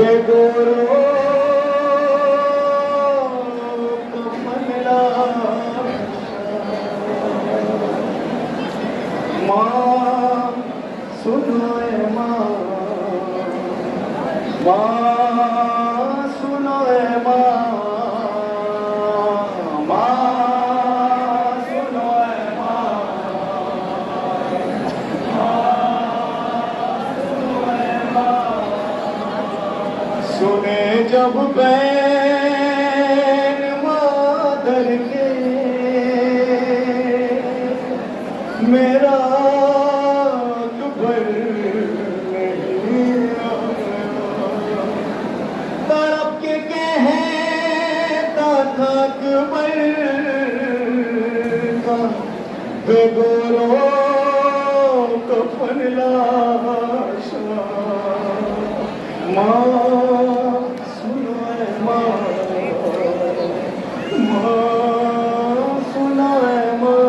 बेगोरो कमला माँ सुनो ए माँ, माँ सुनो ए माँ, माँ सुनो ए माँ, माँ सुनो ए माँ। सुने जब बैन मादर के मेरा दुबर नहीं तड़प के कहता था अकबर का बेगोरो कफन लाशा माँ सुनो ए माँ, माँ सुनो ए माँ,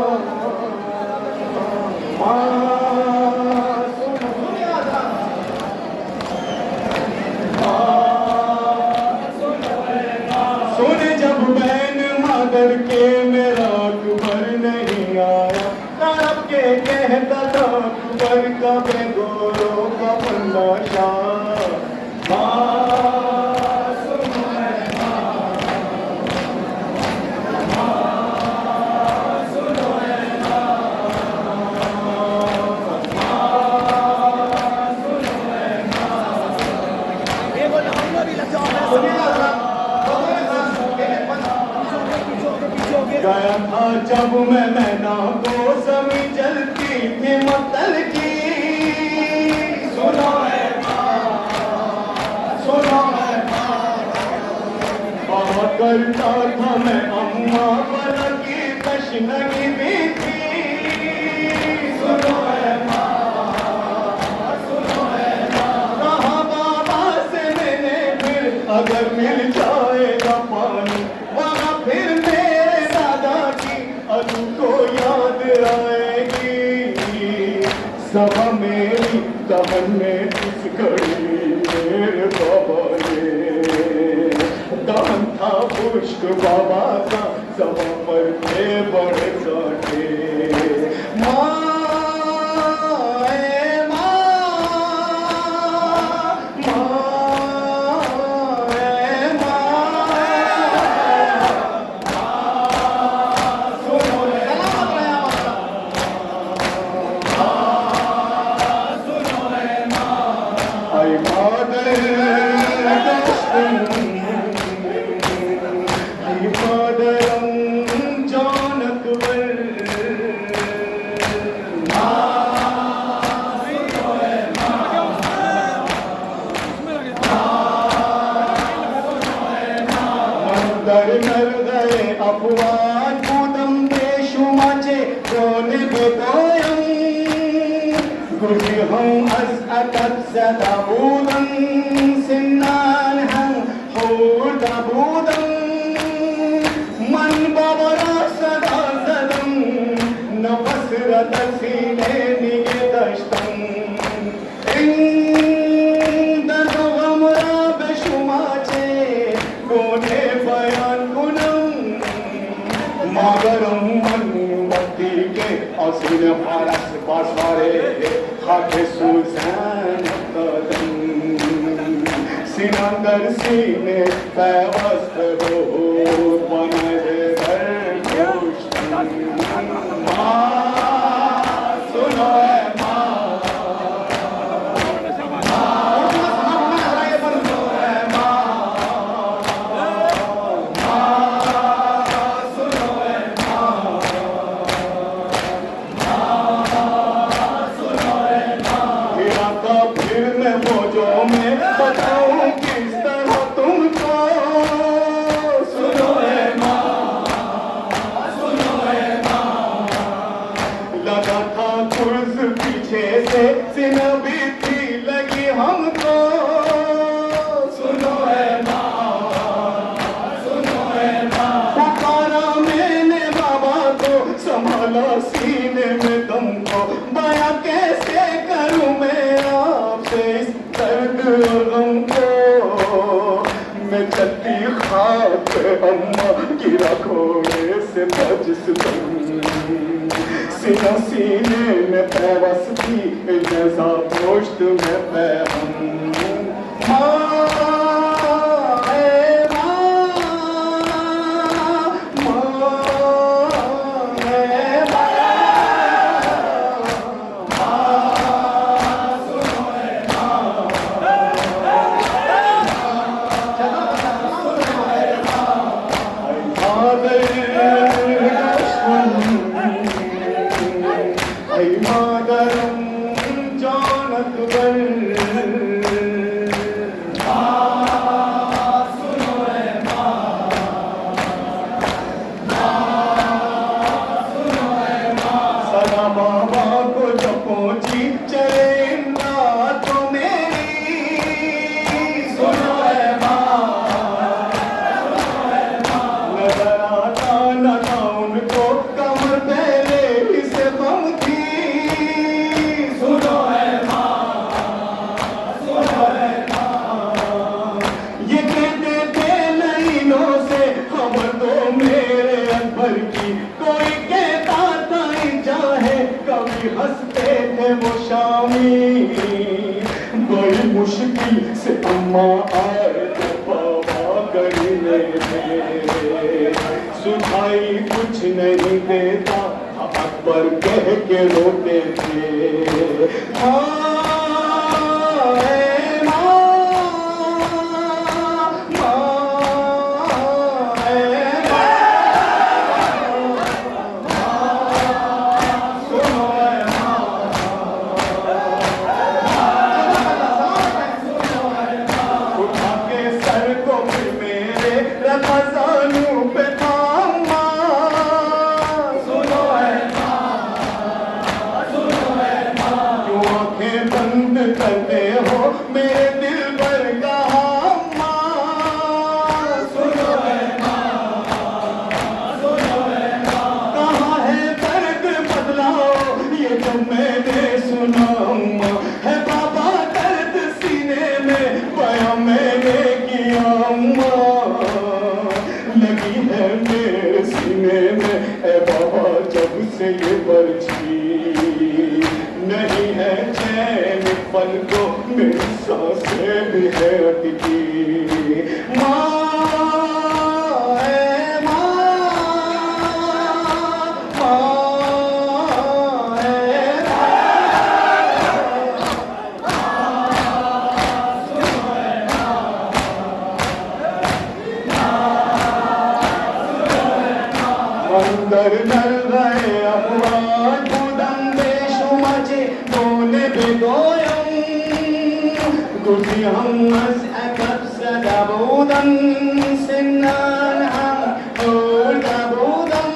सुने जब बैन मादर के मेरा अकबर नहीं आया तड़प के कहता था अकबर का बेगोरो का बंदाशा गया था जब मैं मैना को समी जलती थी मतल की सुनो है सुनो है बहुत करता था मैं अम्मा वाला की तशनगी भी थी सुनो है सुनो है कहा बाबा से मैंने फिर अगर मिल जाएगा पानी वहाँ फिर मेरे दादा की अनु को याद आएगी सभा मेरी दमन में इस घड़ी मेरे बाबा ने दान था पुष्क बाबा का सभा पर थे बड़े काटे माँ अफवाद कूदम देशुमाचे रोने बेतोयम गुर्गी हम अस अतत सदाबूदम सिन्नान हम होदाबूदम मन बाबरा सदा सदम नफस रतसीने निगे दश्तम दर्द गमरा बेशुमाचे कोने बयान मगरम मनमती के असील फारस बसरे खाके सुजान कदम सिनंदर सीने पैवस्त रोड बनाए दर माँ सुनो है हाथ अम्मा गिरा घोड़े से तज सितम सीना सीने में पैवस्ती नज़ा पोश्त में पैहम हंसते थे वो शामी बड़ी मुश्किल से अम्मा आए तो बाबा करने थे सुझाई कुछ नहीं देता अकबर कह के रोते थे हाँ करते हो मेरे दिल पर कहा सुनो है माँ कहाँ है दर्द बदलाओ ये तो मैंने सुना है बाबा दर्द सीने में बया मैंने किया लगी है मेरे सीने में ए बाबा जब से ये बर्छी नहीं है चैन पल को मेरी सांसें भी है अटकी माँ अंदर नर गए अफवाह खुदम बेशुमाचे बोले बेगोयम गुजी हम अकब सदाबूदम सिन्नान हम और दाबूदम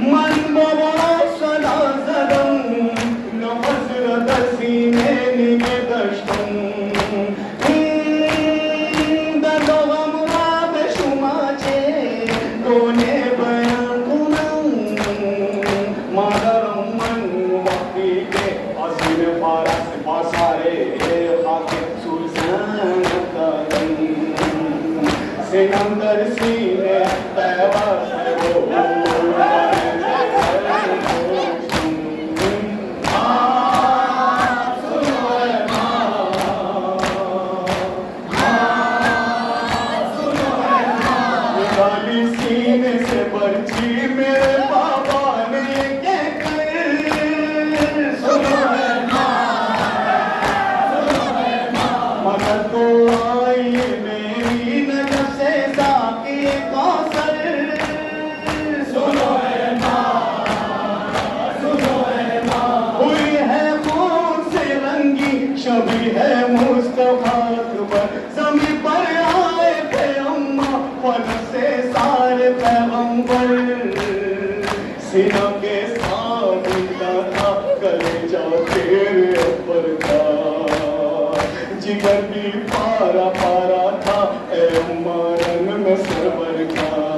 मन बड़ा सदा सदम नफस सीने निगे दश्तम दर्दोगम राब शुमाचे कोने अंदर सीने पैवा है वो सीने से बर्छी मेरे बाबा ने सुनो है मदद को आई मेरी नजर से साकी कौसर सुनो है हुई है खून से रंगी शबी है मुस्तफा अकबर ज़मीं पर आए थे अम्मा फन से सारे पैगंबर सीना के सामने था कलेजा तेरे ऊपर था जिगर भी पारा पारा था ए अम्मा रंग में सरवर का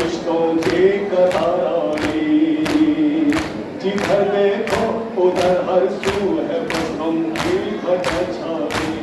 रिश्तों की कतारानी, जिधर देखो उधर हर सू है बस हम की घट छाई।